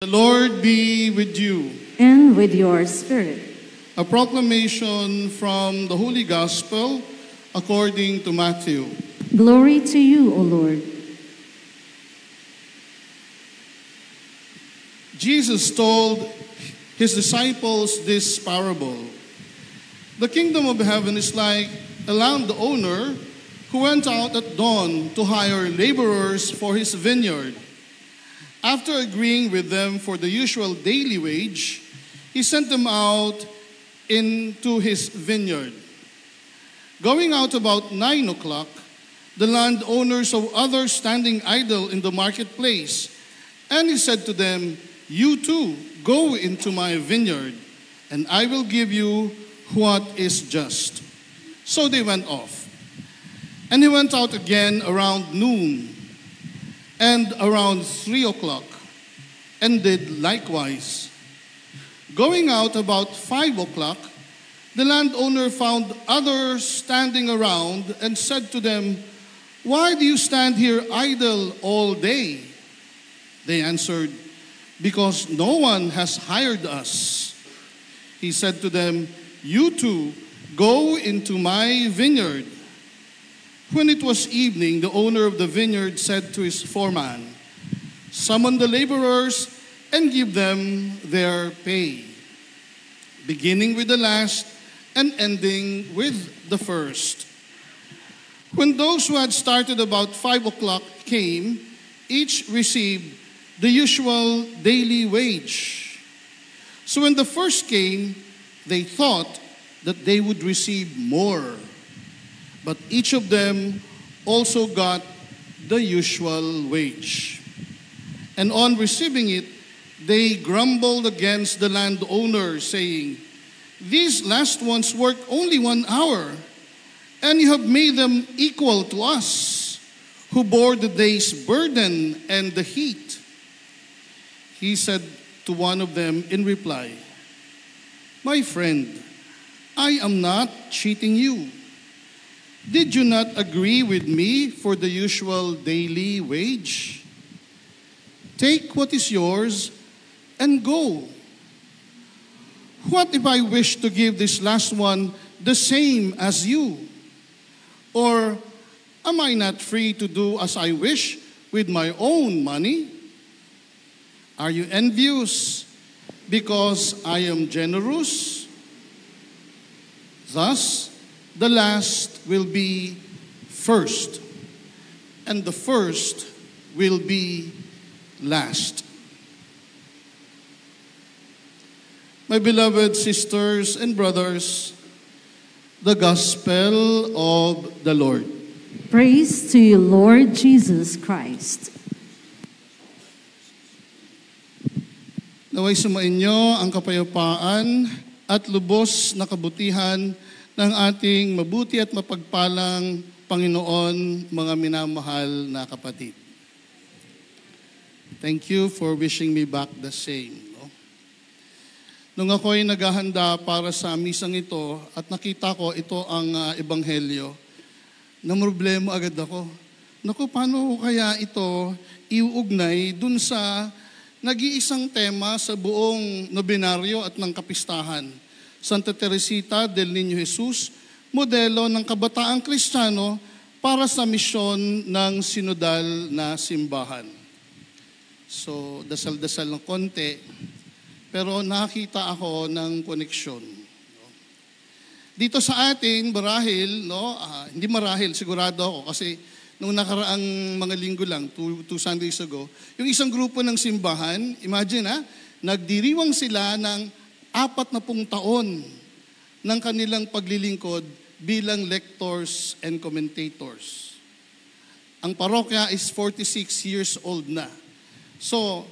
The Lord be with you. And with your spirit. A proclamation from the Holy Gospel according to Matthew. Glory to you, O Lord. Jesus told his disciples this parable. The kingdom of heaven is like a landowner who went out at dawn to hire laborers for his vineyard. After agreeing with them for the usual daily wage, he sent them out into his vineyard. Going out about 9 o'clock, the landowners saw others standing idle in the marketplace, and he said to them, "You too, go into my vineyard, and I will give you what is just." So they went off. And he went out again around noon and around 3 o'clock, and did likewise. Going out about 5 o'clock, the landowner found others standing around and said to them, "Why do you stand here idle all day?" They answered, "Because no one has hired us." He said to them, "You too, go into my vineyard." When it was evening, the owner of the vineyard said to his foreman, "Summon the laborers and give them their pay, beginning with the last and ending with the first." When those who had started about 5 o'clock came, each received the usual daily wage. So when the first came, they thought that they would receive more. But each of them also got the usual wage. And on receiving it, they grumbled against the landowner, saying, "These last ones worked only 1 hour, and you have made them equal to us, who bore the day's burden and the heat." He said to one of them in reply, "My friend, I am not cheating you. Did you not agree with me for the usual daily wage? Take what is yours and go. What if I wish to give this last one the same as you? Or am I not free to do as I wish with my own money? Are you envious because I am generous? Thus, the last will be first, and the first will be last." My beloved sisters and brothers, the Gospel of the Lord. Praise to you, Lord Jesus Christ. Naway sumainyo ang kapayapaan at lubos na kabutihan ng ating mabuti at mapagpalang Panginoon, mga minamahal na kapatid. Thank you for wishing me back the same. Nung ako'y naghahanda para sa misang ito at nakita ko ito ang ebanghelyo, namroblema agad ako. Naku, paano kaya ito iuugnay dun sa nag-iisang tema sa buong nobinaryo at ng kapistahan? Santa Teresita del Niño Jesus, modelo ng kabataang Kristiyano para sa misyon ng sinodal na simbahan. So, dasal-dasal ng konti, pero nakita ako ng koneksyon. Dito sa atin, marahil, hindi marahil, sigurado ako, kasi nung nakaraang mga linggo lang, two Sundays ago, yung isang grupo ng simbahan, imagine nagdiriwang sila ng 40 taon ng kanilang paglilingkod bilang lectors and commentators. Ang parokya is 46 years old na. So,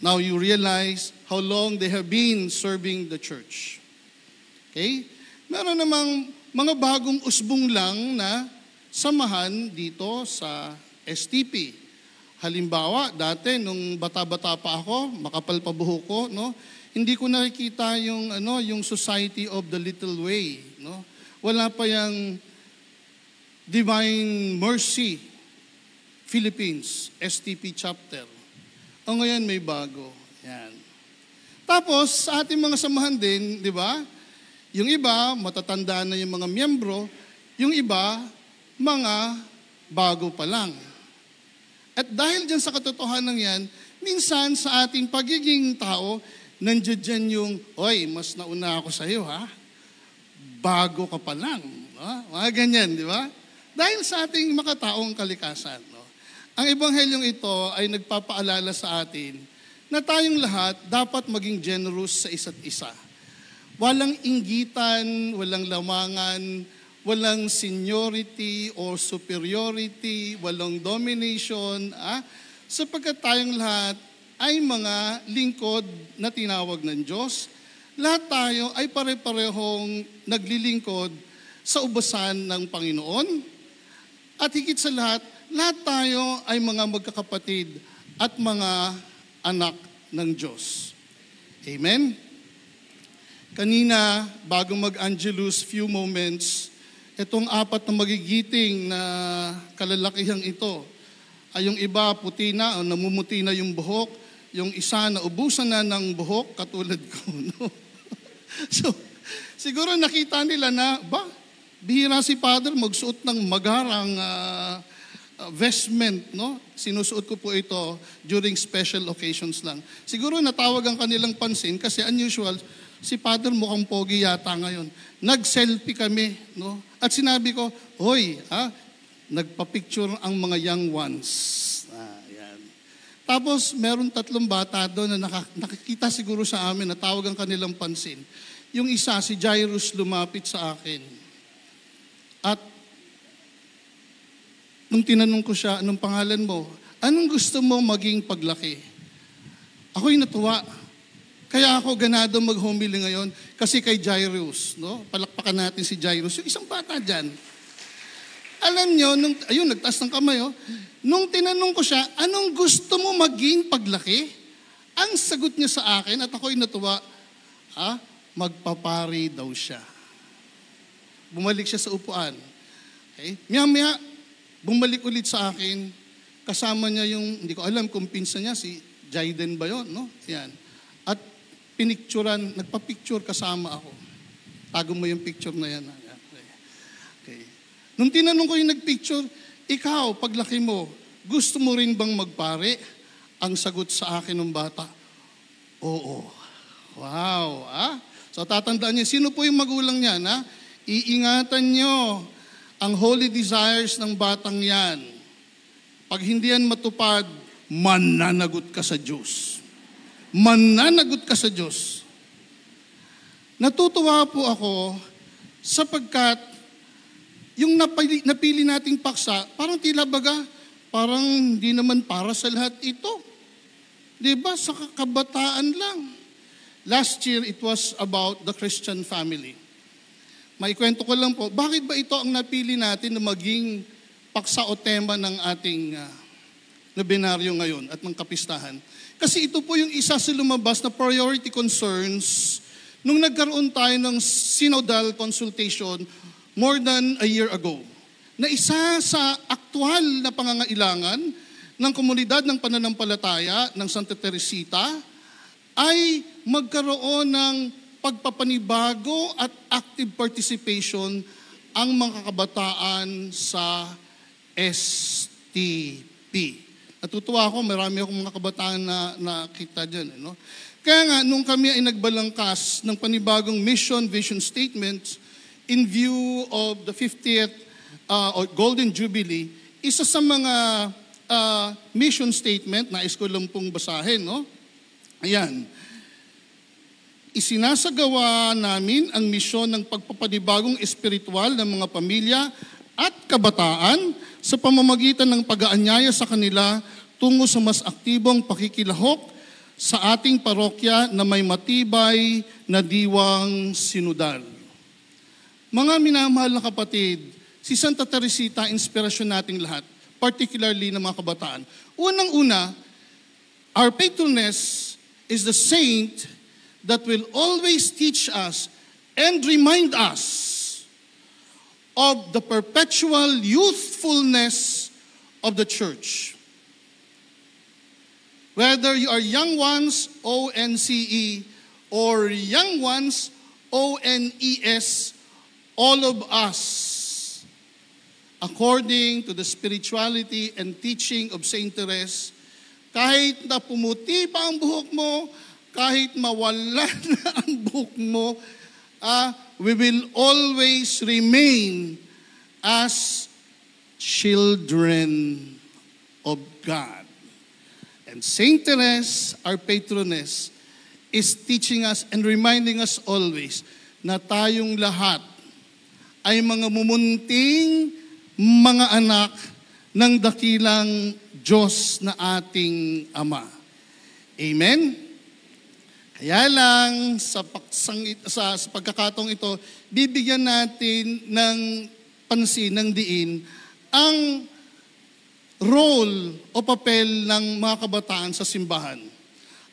now you realize how long they have been serving the church. Okay? Meron namang mga bagong usbong lang na samahan dito sa STP. Halimbawa, dati nung bata-bata pa ako, makapal pa buhok ko, hindi ko nakikita yung Society of the Little Way, Wala pa yung Divine Mercy Philippines STP chapter. O ngayon may bago. Yan. Tapos, sa ating mga samahan din, di ba? Yung iba, matatanda na yung mga miyembro. Yung iba, mga bago pa lang. At dahil dyan sa katotohanan yan, minsan sa ating pagiging tao, nandiyan dyan yung, oy, mas nauna ako sa iyo, ha? Bago ka pa lang. No? Mga ganyan, di ba? Dahil sa ating makataong kalikasan. No? Ang ebanghelyong ito ay nagpapaalala sa atin na tayong lahat dapat maging generous sa isa't isa. Walang inggitan, walang lamangan, walang seniority or superiority, walang domination, sapagkat tayong lahat ay mga lingkod na tinawag ng Diyos. Lahat tayo ay pare-parehong naglilingkod sa ubasan ng Panginoon. At higit sa lahat tayo ay mga magkakapatid at mga anak ng Diyos. Amen? Kanina, bago mag-Angelus, few moments, itong apat na magigiting na kalalakihang ito, ay yung iba puti na, o namumuti na yung buhok, yung isa na ubusan na ng buhok, katulad ko. No? So, siguro nakita nila na, bihira si Father magsuot ng magarang vestment, no? Sinusuot ko po ito during special occasions lang. Siguro natawag ang kanilang pansin kasi unusual, si Father mukhang pogi yata ngayon. Nag-selfie kami, no? At sinabi ko, hoy, nagpa-picture ang mga young ones. Yan. Tapos, meron 3 bata doon na nakikita siguro sa amin, natawag ang kanilang pansin. Yung isa, si Jairus, lumapit sa akin. At nung tinanong ko siya, anong pangalan mo? Anong gusto mo maging paglaki? Ako'y natuwa. Kaya ako ganado mag-homily ngayon kasi kay Jairus, no? Palakpakan natin si Jairus, yung isang bata dyan. Alam nyo, nagtaas ng kamay, nung tinanong ko siya, anong gusto mo maging paglaki? Ang sagot niya sa akin, at ako'y natuwa, magpapari daw siya. Bumalik siya sa upuan. Okay? Maya-maya, bumalik ulit sa akin, kasama niya yung, hindi ko alam kung pinsan niya, si Jaiden ba yun, no? Yan. At pinicturan, nagpa-picture kasama ako. Tago mo yung picture na yan. Okay. Nung tinanong ko yung nagpicture, ikaw, paglaki mo, gusto mo rin bang magpare? Ang sagot sa akin ng bata, oo. Wow, So tatandaan niyo, sino po yung magulang niyan, Iingatan niyo ang holy desires ng batang yan. Pag hindi yan matupad, mananagot ka sa Diyos. Mananagot ka sa Diyos. Natutuwa po ako sapagkat yung napili nating paksa, parang tila baga, parang hindi naman para sa lahat ito. Diba? Sa kabataan lang. Last year, it was about the Christian family. Maikwento ko lang po, bakit ba ito ang napili natin na maging paksa o tema ng ating nobinaryo ngayon at ng kapistahan? Kasi ito po yung isa sa lumabas na priority concerns nung nagkaroon tayo ng synodal consultation more than a year ago. Na isa sa aktual na pangangailangan ng komunidad ng pananampalataya ng Santa Teresita ay magkaroon ng pagpapanibago at active participation ang mga kabataan sa STP. Natutuwa ako, marami akong mga kabataan na nakita dyan. No? Kaya nga, nung kami ay nagbalangkas ng panibagong mission, vision statements in view of the 50th Golden Jubilee, isa sa mga mission statement, nais ko lang pong basahin, no? Ayan. Isinasagawa namin ang misyon ng pagpapanibagong espiritual ng mga pamilya at kabataan sa pamamagitan ng pag-aanyaya sa kanila tungo sa mas aktibong pakikilahok sa ating parokya na may matibay na diwang sinudal. Mga minamahal na kapatid, si Santa Teresita, inspirasyon nating lahat, particularly ng mga kabataan. Unang-una, our patroness is the saint that will always teach us and remind us of the perpetual youthfulness of the church. Whether you are young ones, O-N-C-E, or young ones, O-N-E-S, all of us, according to the spirituality and teaching of Saint Therese, kahit na pumuti pa ang buhok mo, kahit mawala na ang buhok mo, we will always remain as children of God. And Saint Therese, our patroness, is teaching us and reminding us always na tayong lahat ay mga mumunting mga anak ng dakilang Diyos na ating Ama. Amen? Kaya lang, sa pagkakataong ito, bibigyan natin ng pansin, ng diin, ang role o papel ng mga kabataan sa simbahan.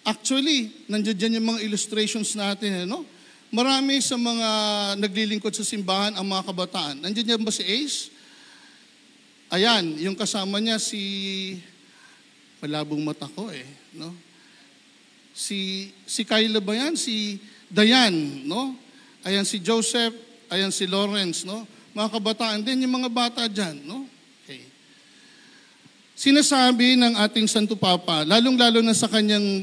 Actually, nandiyan dyan yung mga illustrations natin. Marami sa mga naglilingkod sa simbahan ang mga kabataan. Nandiyan dyan ba si Ace? Ayan, yung kasama niya si... Malabong mata ko no? Si Kyla ba yan? Si Dayan, no? Ayan si Joseph, ayan si Lawrence, no? Mga kabataan din, yung mga bata dyan, no? Okay. Sinasabi ng ating Santo Papa, lalong-lalo na sa kanyang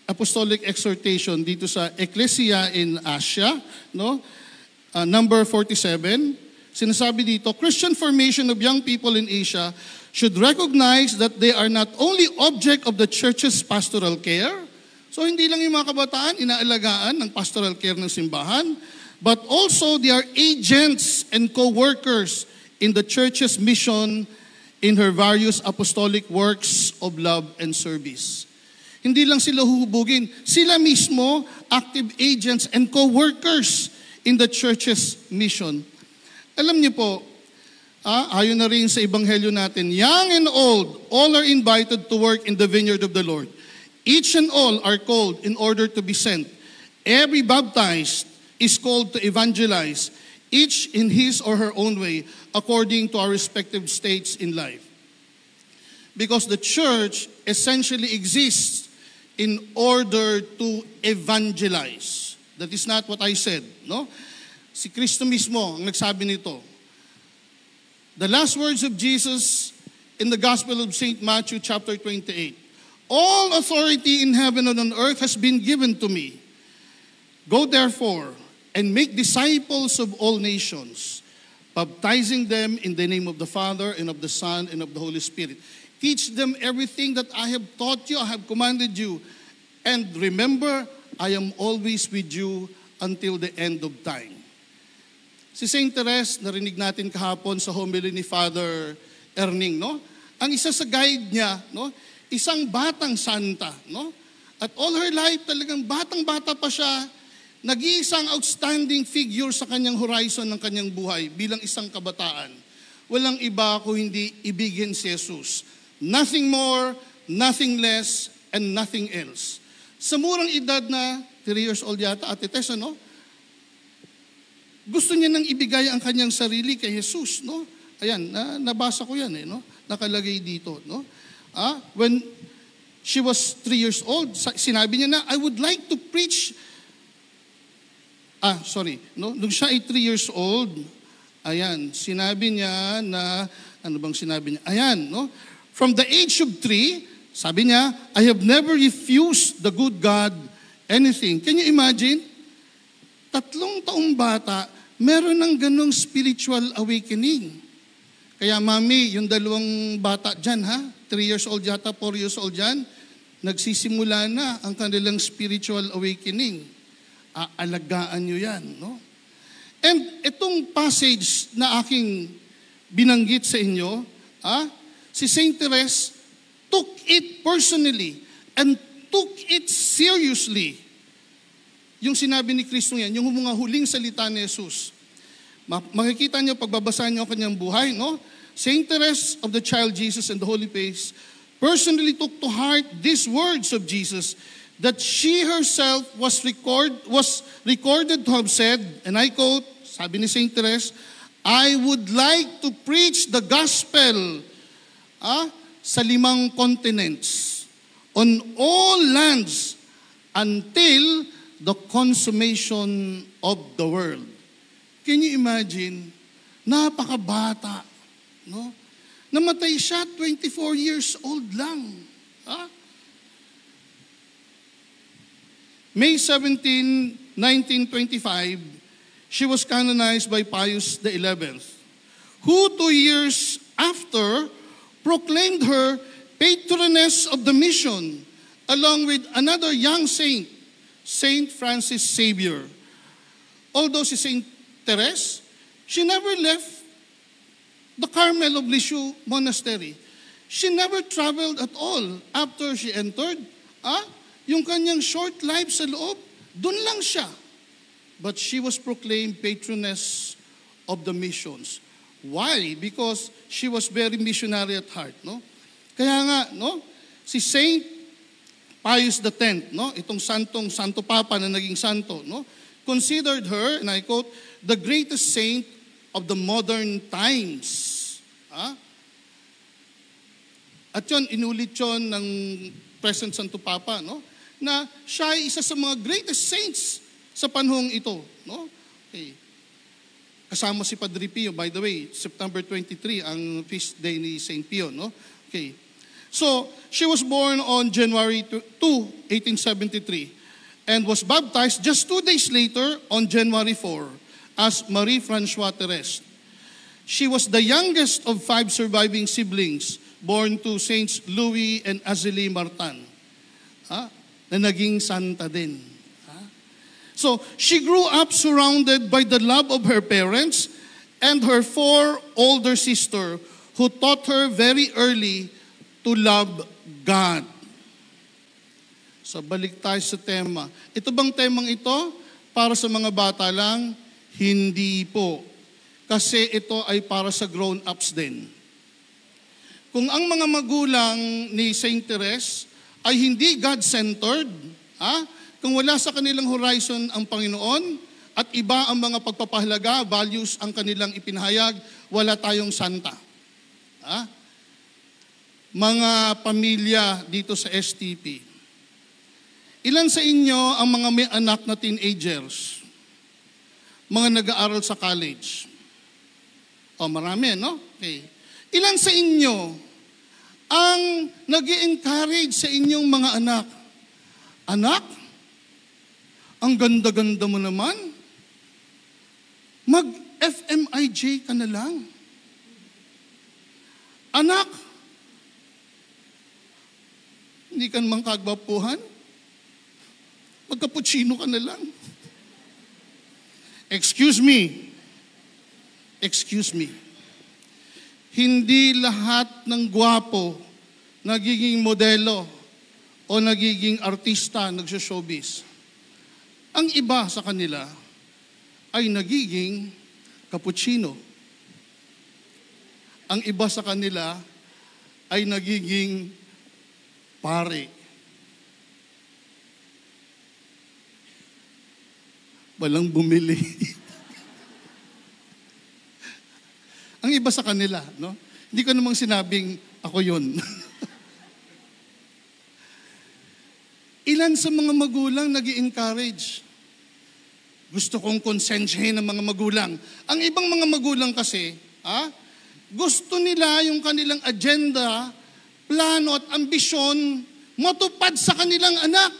apostolic exhortation dito sa Ecclesia in Asia, no? Number 47, sinasabi dito, Christian formation of young people in Asia should recognize that they are not only object of the church's pastoral care, so hindi lang yung mga kabataan inaalagaan ng pastoral care ng simbahan, but also they are agents and co-workers in the church's mission in her various apostolic works of love and service. Hindi lang sila huhubugin, sila mismo active agents and co-workers in the church's mission. Alam niyo po, ayon na rin sa ebanghelyo natin, young and old, all are invited to work in the vineyard of the Lord. Each and all are called in order to be sent. Every baptized is called to evangelize, each in his or her own way, according to our respective states in life. Because the church essentially exists in order to evangelize. That is not what I said, no? Si Kristo mismo ang nagsabi nito. The last words of Jesus in the Gospel of St. Matthew chapter 28. All authority in heaven and on earth has been given to me. Go therefore and make disciples of all nations, baptizing them in the name of the Father and of the Son and of the Holy Spirit. Teach them everything that I have taught you, I have commanded you. And remember, I am always with you until the end of time. Si Saint Therese, narinig natin kahapon sa homily ni Father Erning, no? Ang isa sa guide niya, no? Isang batang santa, no? At all her life, talagang batang-bata pa siya, nag-iisang outstanding figure sa kanyang horizon ng kanyang buhay bilang isang kabataan. Walang iba kung hindi ibigin si Jesus. Nothing more, nothing less, and nothing else. Sa murang edad na 3 years old yata, Ate Tess, no? Gusto niya nang ibigay ang kanyang sarili kay Jesus, no? Ayan, nabasa ko yan, no? Nakalagay dito, no? When she was 3 years old, sinabi niya na, I would like to preach. No? Nung siya ay 3 years old, ayan, sinabi niya na, ano bang sinabi niya? Ayan, no? From the age of 3, sabi niya, I have never refused the good God anything. Can you imagine? 3 taong bata, meron ng ganong spiritual awakening. Kaya mami, yung 2 bata dyan, 3 years old yata, 4 years old dyan, nagsisimula na ang kanilang spiritual awakening. Aalagaan nyo yan, no? And itong passage na aking binanggit sa inyo, si Saint Therese took it personally and took it seriously. Yung sinabi ni Kristo yan, yung mga huling salita ni Jesus. Makikita niyo, pagbabasa niyo ang kanyang buhay, no? Saint Therese of the Child Jesus and the Holy Face personally took to heart these words of Jesus that she herself was recorded to have said, and I quote, sabi ni Saint Therese, I would like to preach the gospel sa 5 continents on all lands until the consummation of the world. Can you imagine? Napakabata, no? Namatay siya, 24 years old lang. Ha? May 17, 1925, she was canonized by Pius XI, who 2 years after proclaimed her patroness of the mission, along with another young saint, Saint Francis Xavier. Although si Saint Therese, she never left the Carmel of Lisieux Monastery. She never traveled at all after she entered. Yung kanyang short life sa loob, dun lang siya. But she was proclaimed patroness of the missions. Why? Because she was very missionary at heart, no? Kaya nga, no? Si Saint Pius X, no? Itong Santo Papa na naging santo, no? Considered her, and I quote, the greatest saint of the modern times. At yun, inulit yun ng present Santo Papa, no? Na siya ay isa sa mga greatest saints sa panahong ito, no? Okay. Kasama si Padre Pio, by the way, September 23, ang feast day ni Saint Pio, no? Okay. So, she was born on January 2, 1873, and was baptized just 2 days later on January 4 as Marie-Françoise Therese. She was the youngest of 5 surviving siblings born to Saints Louis and Azélie Martin, na naging santa din. So, she grew up surrounded by the love of her parents and her 4 older sisters who taught her very early to love God. So, balik tayo sa tema. Ito bang temang ito para sa mga bata lang? Hindi po. Kasi ito ay para sa grown-ups din. Kung ang mga magulang ni Saint Therese ay hindi God-centered, kung wala sa kanilang horizon ang Panginoon at iba ang mga pagpapahalaga, values ang kanilang ipinahayag, wala tayong santa. Mga pamilya dito sa STP, ilan sa inyo ang mga may anak na teenagers? Mga nag-aaral sa college? Marami, no? Okay. Ilan sa inyo ang nag-i-encourage sa inyong mga anak? Anak, ang ganda-ganda mo naman. Mag-FMIJ ka na lang. Anak, hindi ka naman kagwapuhan. Magkaputsino ka na lang. Excuse me. Hindi lahat ng gwapo nagiging modelo o nagiging artista, nagso-showbiz. Ang iba sa kanila ay nagiging cappuccino. Ang iba sa kanila ay nagiging pare. Walang bumili. Ang iba sa kanila, no? Hindi ko namang sinabing ako yun. Ilan sa mga magulang nag-i-encourage? Gusto kong konsensyahin ng mga magulang. Ang ibang mga magulang kasi, gusto nila yung kanilang agenda, plano at ambisyon matupad sa kanilang anak.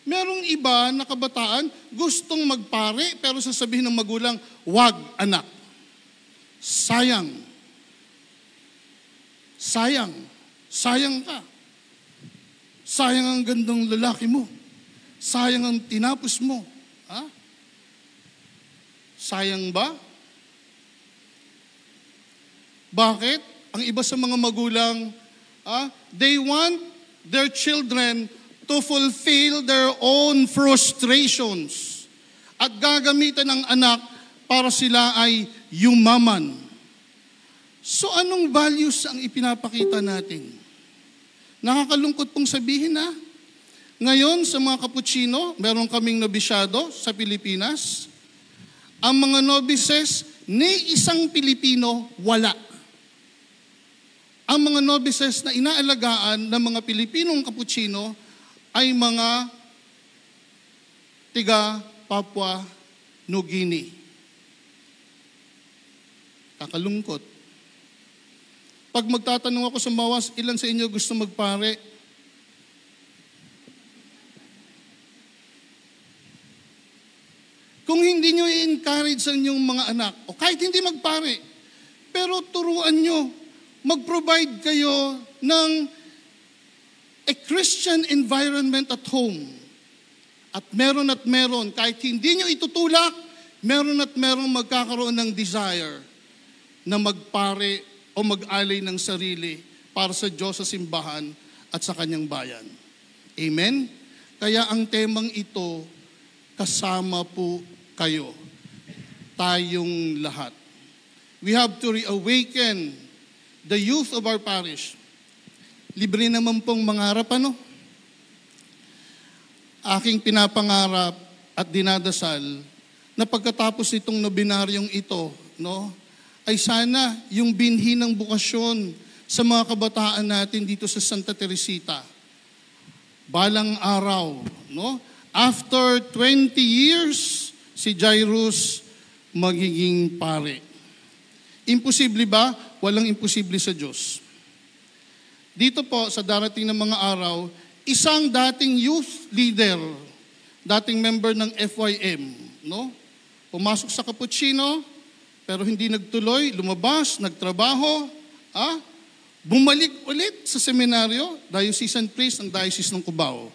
Merong iba na kabataan, gustong magpare, pero sasabihin ng magulang, wag anak. Sayang. Sayang ka. Sayang ang gandang lalaki mo. Sayang ang tinapos mo. Sayang ba? Bakit? Ang iba sa mga magulang, they want their children to fulfill their own frustrations at gagamitan ng anak para sila ay yumaman. So anong values ang ipinapakita natin? Nakakalungkot pong sabihin ngayon sa mga kaputsino, meron kaming nobisyado sa Pilipinas. Ang mga novices, ni isang Pilipino, wala. ang mga novices na inaalagaan ng mga Pilipinong Kapuchino ay mga tiga Papua New Guinea. Kakalungkot. Pag magtatanong ako sa Mawas, ilan sa inyo gusto magpare? Kung hindi nyo i-encourage ang inyong mga anak, o kahit hindi magpare, pero turuan nyo, mag-provide kayo ng a Christian environment at home. At meron, kahit hindi nyo itutulak, meron magkakaroon ng desire na magpare o mag-alay ng sarili para sa Diyos sa simbahan at sa kanyang bayan. Amen? Kaya ang temang ito, kasama po kayo, tayong lahat. We have to reawaken the youth of our parish. Libre naman pong mangarap, ano? Aking pinapangarap at dinadasal na pagkatapos itong nobenaryong ito, no, ay sana yung binhi ng bukasyon sa mga kabataan natin dito sa Santa Teresita. Balang araw, no? After 20 years, si Jairus magiging pare. Imposible ba? Walang imposible sa Diyos. Dito po sa darating na mga araw, isang dating youth leader, dating member ng FYM, no? Pumasok sa Capuchino, pero hindi nagtuloy, lumabas, nagtrabaho, bumalik ulit sa seminaryo, diocesan priest ng Diocese ng Cubao.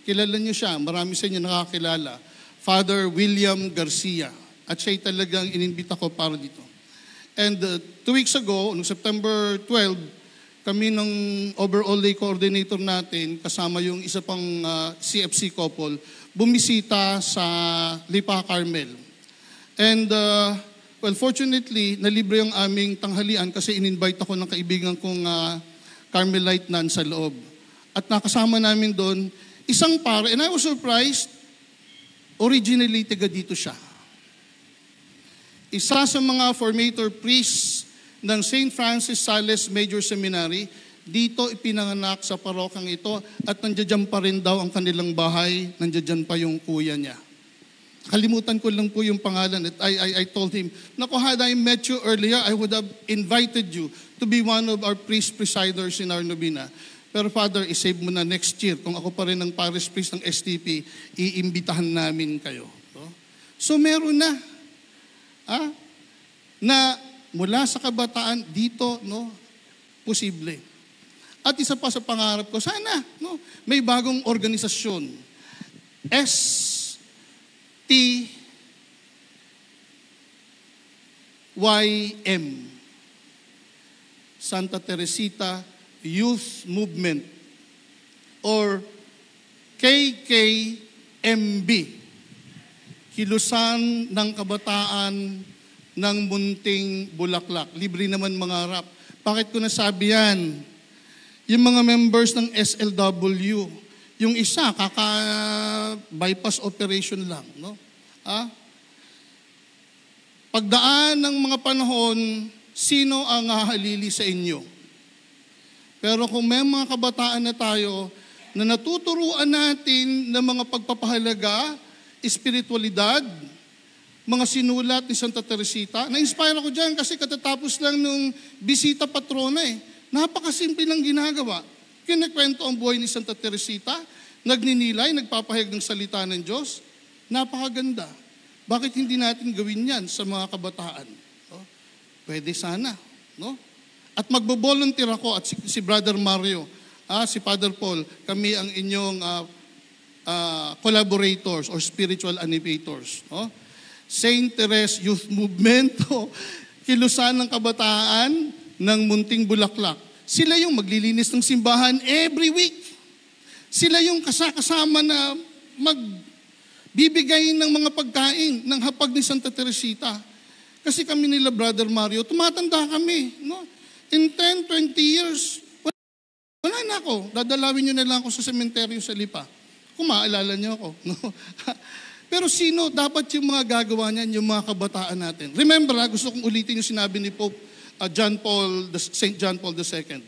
Kilala niyo siya, marami sa inyo nakakilala. Father William Garcia. At siya'y talagang inimbita ko para dito. And 2 weeks ago, noong September 12, kami ng overall lay coordinator natin, kasama yung isa pang CFC couple, bumisita sa Lipa Carmel. And fortunately, nalibre yung aming tanghalian kasi in-invite ako ng kaibigan kong Carmelite nun sa loob. At nakasama namin doon, isang pare, and I was surprised, originally taga dito siya. Isa sa mga formator priests ng St. Francis Sales Major Seminary, dito ipinanganak sa parokang ito at nandiyan pa rin daw ang kanilang bahay, nandiyan pa yung kuya niya. Kalimutan ko lang po yung pangalan at I told him, naku, had I met you earlier, I would have invited you to be one of our priest presiders in our novena. Pero Father, isave mo na next year. Kung ako pa rin ang parish priest ng STP, iimbitahan namin kayo. So meron na. Na mula sa kabataan dito, no, posible. At isa pa sa pangarap ko, sana, no, may bagong organisasyon. STYM. Santa Teresita Youth Movement. Or KKMB. Kilusan ng kabataan ng Munting Bulaklak. Libre naman mangarap. Bakit ko nasabi yan? Yung mga members ng SLW, yung isa, kaka-bypass operation lang. No? Pagdaan ng mga panahon, sino ang hahalili sa inyo? Pero kung may mga kabataan na tayo na natuturuan natin ng mga pagpapahalaga, espiritualidad, mga sinulat ni Santa Teresita. Na-inspire ako dyan kasi katatapos lang nung bisita patrona Napakasimple ng ginagawa. Kinikwento ang buhay ni Santa Teresita, nagninilay, nagpapahayag ng salita ng Diyos. Napakaganda. Bakit hindi natin gawin yan sa mga kabataan? Pwede sana. No? At magbo-volunteer ako at si Brother Mario, si Father Paul, kami ang inyong collaborators or spiritual animators. Saint Therese Youth Movement, kilusan ng kabataan ng Munting Bulaklak. Sila yung maglilinis ng simbahan every week. Sila yung kasama na magbibigay ng mga pagkain ng hapag ni Santa Teresita. Kasi kami nila, Brother Mario, tumatanda kami. No? In 10, 20 years, wala na ako. Dadalawin nyo na lang ako sa sementeryo sa Lipa. Kung maalala nyo ako. No? Pero sino dapat yung mga gagawa niyan, yung mga kabataan natin? Remember, gusto kong ulitin yung sinabi ni Pope St. John Paul II.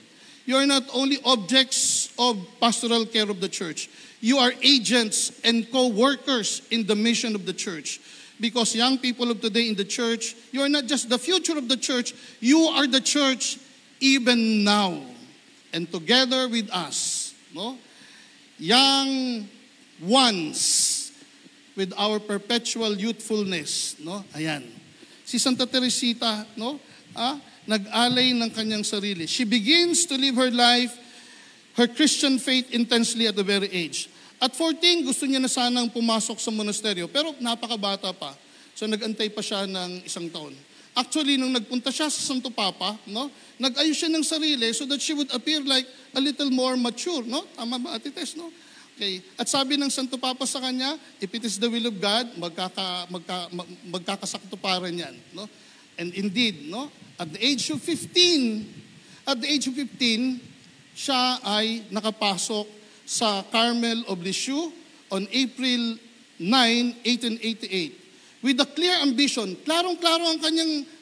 You are not only objects of pastoral care of the church. You are agents and co-workers in the mission of the church. Because young people of today in the church, you are not just the future of the church, you are the church even now. And together with us, no? Young ones with our perpetual youthfulness, no? Ayan. Si Santa Teresita, no? Nag-alay ng kanyang sarili. She begins to live her life, her Christian faith intensely at a very age. At 14, gusto niya na sanang pumasok sa monasteryo, pero napakabata pa. So nag-antay pa siya ng 1 taon. Actually, nung nagpunta siya sa Santo Papa, no, nag-ayos siya ng sarili so that she would appear like a little more mature. No? Tama ba, Ate Tess? No? Okay. At sabi ng Santo Papa sa kanya, if it is the will of God, magkakasaktuparan yan. No? And indeed, no, at the age of 15, siya ay nakapasok sa Carmel of Lisieux on April 9, 1888. With a clear ambition, klarong-klaro ang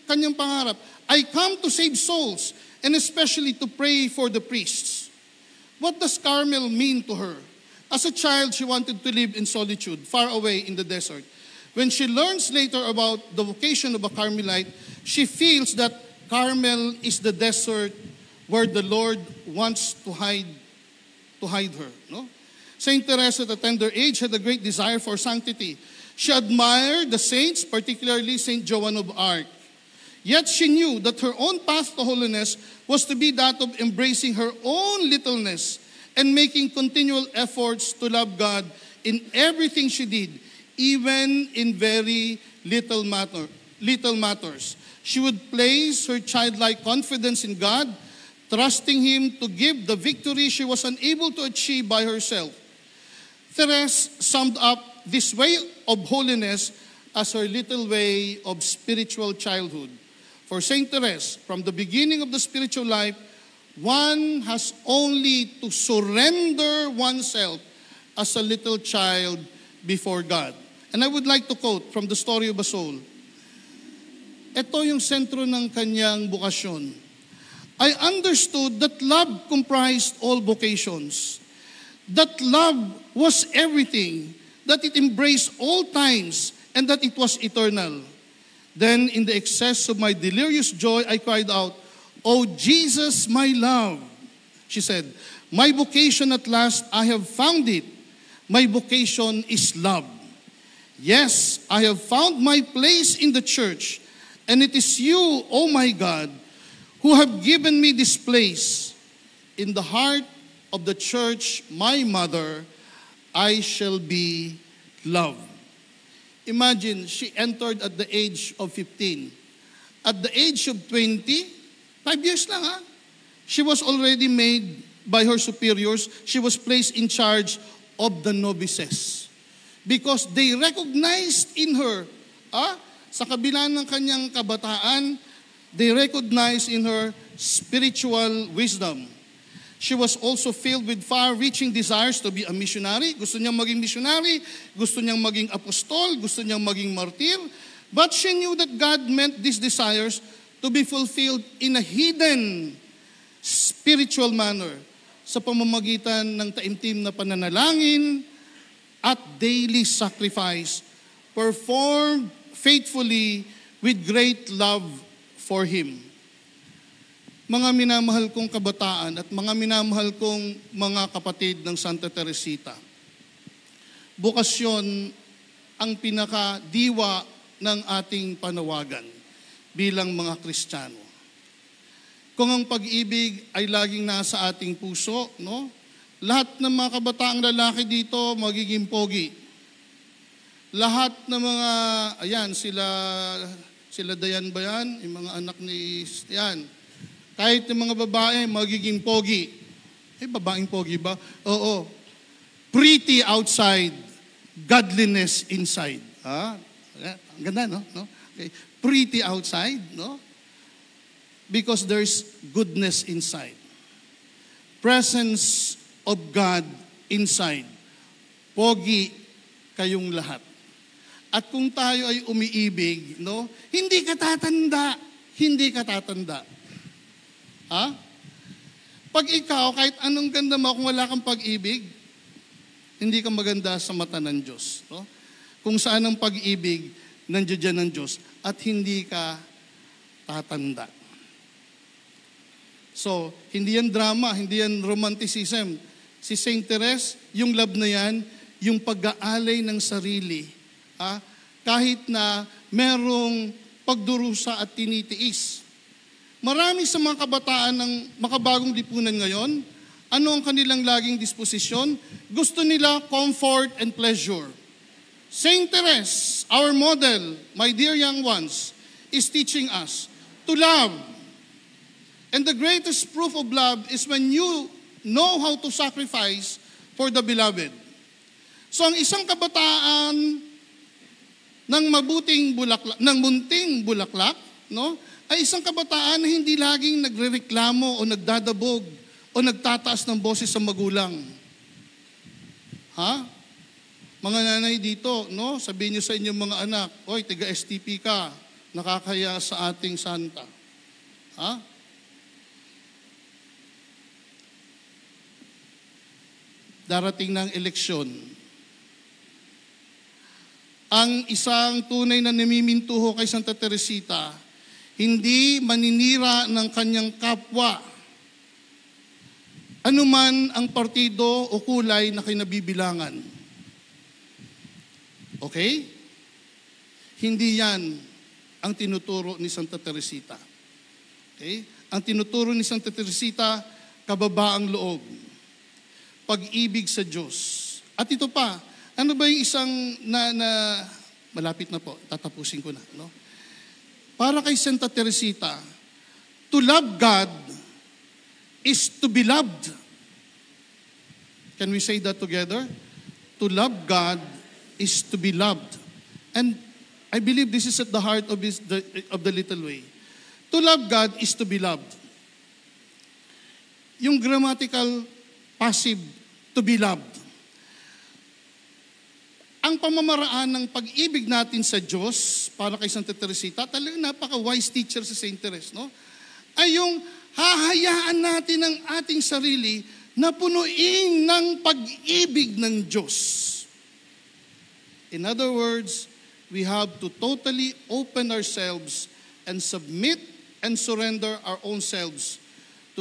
kanyang pangarap. I come to save souls and especially to pray for the priests. What does Carmel mean to her? As a child, she wanted to live in solitude, far away in the desert. When she learns later about the vocation of a Carmelite, she feels that Carmel is the desert where the Lord wants to hide her. No? Saint Teresa at a tender age had a great desire for sanctity. She admired the saints, particularly Saint Joan of Arc. Yet she knew that her own path to holiness was to be that of embracing her own littleness and making continual efforts to love God in everything she did, even in very little matters. She would place her childlike confidence in God, trusting Him to give the victory she was unable to achieve by herself. Therese summed up this way of holiness as her little way of spiritual childhood. For Saint Therese, from the beginning of the spiritual life, one has only to surrender oneself as a little child before God. And I would like to quote from the Story of a Soul. Ito yung sentro ng kanyang bukasyon. I understood that love comprised all vocations, that love was everything, that it embraced all times, and that it was eternal. Then, in the excess of my delirious joy, I cried out, "Oh Jesus, my love," she said, "my vocation at last, I have found it. My vocation is love. Yes, I have found my place in the church, and it is you, oh my God, who have given me this place. In the heart of the church, my mother, I shall be loved." Imagine, she entered at the age of 15. At the age of 20, 5 years lang she was already made by her superiors. She was placed in charge of the novices. Because they recognized in her, sa kabila ng kanyang kabataan, they recognized in her spiritual wisdom. She was also filled with far-reaching desires to be a missionary. Gusto niyang maging missionary, gusto niyang maging apostol, gusto niyang maging martir. But she knew that God meant these desires to be fulfilled in a hidden spiritual manner sa pamamagitan ng taimtim na pananalangin at daily sacrifice performed faithfully with great love for Him. Mga minamahal kong kabataan at mga minamahal kong mga kapatid ng Santa Teresita, bukasyon ang pinakadiwa ng ating panawagan bilang mga Kristiyano. Kung ang pag-ibig ay laging nasa ating puso, no? Lahat ng mga kabataang lalaki dito magiging pogi. Lahat ng mga, ayan, sila Dayan ba yan? Yung mga anak ni, yan. Kahit yung mga babae, magiging pogi. Babaeng pogi ba? Oo. Pretty outside, godliness inside. Ang ganda, no? Okay. Pretty outside, no? Because there's goodness inside. Presence of God inside. Pogi kayong lahat. At kung tayo ay umiibig, no? Hindi ka tatanda. Pag ikaw, kahit anong ganda mo, kung wala kang pag-ibig, hindi ka maganda sa mata ng Diyos. No? Kung saan ang pag-ibig, nandiyan dyan ng Diyos, at hindi ka tatanda. So, hindi yan drama, hindi yan romanticism. Si Saint Therese, yung love na yan, yung pag-aalay ng sarili, kahit na merong pagdurusa at tinitiis. Marami sa mga kabataan ng makabagong lipunan ngayon, ano ang kanilang laging disposisyon? Gusto nila comfort and pleasure. Saint Therese, our model, my dear young ones, is teaching us to love. And the greatest proof of love is when you know how to sacrifice for the beloved. So ang isang kabataan ng munting bulaklak, no? Ay isang kabataan na hindi laging nagrereklamo o nagdadabog o nagtataas ng boses sa magulang. Ha? Mga nanay dito, no? Sabihin niyo sa inyong mga anak, oy, tiga-STP ka, nakakaya sa ating santa. Ha? Darating ng eleksyon. Ang isang tunay na namimintuho kay Santa Teresita, hindi maninira ng kanyang kapwa, anuman ang partido o kulay na kinabibilangan. Okay? Hindi yan ang tinuturo ni Santa Teresita. Okay? Ang tinuturo ni Santa Teresita, kababaang loob, pag-ibig sa Diyos. At ito pa, ano ba yung isang malapit na po, tatapusin ko na, no? Para kay Santa Teresita, to love God is to be loved. Can we say that together? To love God is to be loved. And I believe this is at the heart of the little way. To love God is to be loved. Yung grammatical passive, to be loved. Ang pamamaraan ng pag-ibig natin sa Diyos, para kay Santa Teresita, talagang napaka-wise teacher si Saint Therese, no? Ay yung hahayaan natin ang ating sarili na punuin ng pag-ibig ng Diyos. In other words, we have to totally open ourselves and submit and surrender our own selves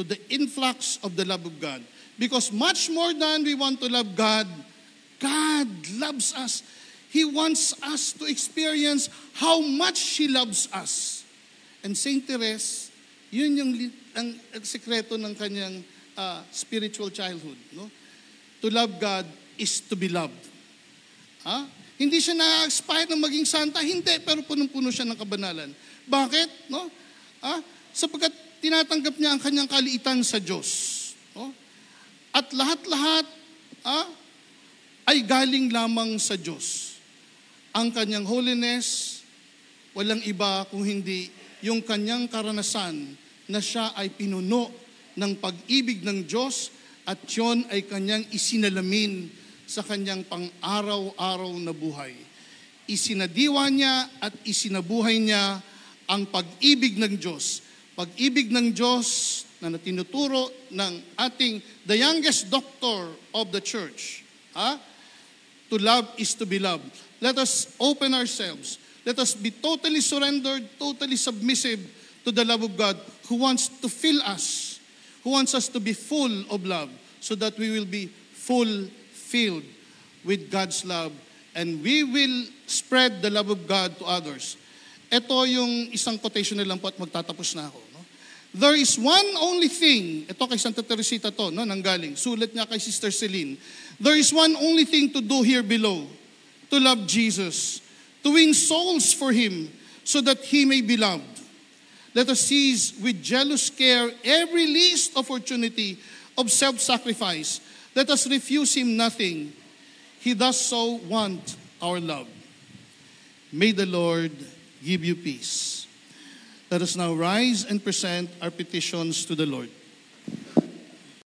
to the influx of the love of God. Because much more than we want to love God, God loves us. He wants us to experience how much He loves us. And Saint Therese, yun yung ang sekreto ng kanyang spiritual childhood. No? To love God is to be loved. Hindi siya na-aspire na maging santa, hindi, pero punong-puno siya ng kabanalan. Bakit? No? Sapagkat tinatanggap niya ang kanyang kaliitan sa Diyos. No? At lahat-lahat, ay galing lamang sa Diyos. Ang kanyang holiness, walang iba kung hindi yung kanyang karanasan na siya ay pinuno ng pag-ibig ng Diyos at yon ay kanyang isinalamin sa kanyang pang-araw-araw na buhay. Isinadiwa niya at isinabuhay niya ang pag-ibig ng Diyos. Pag-ibig ng Diyos na tinuturo ng ating the youngest doctor of the church. To love is to be loved. Let us open ourselves. Let us be totally surrendered, totally submissive to the love of God who wants to fill us, who wants us to be full of love so that we will be filled with God's love and we will spread the love of God to others. Ito yung isang quotation na lang po at magtatapos na ako. No? There is one only thing, ito kay Santa Teresita to, no, nanggaling, sulat niya kay Sister Celine. There is one only thing to do here below, to love Jesus, to win souls for Him, so that He may be loved. Let us seize with jealous care every least opportunity of self-sacrifice. Let us refuse Him nothing. He does so want our love. May the Lord give you peace. Let us now rise and present our petitions to the Lord.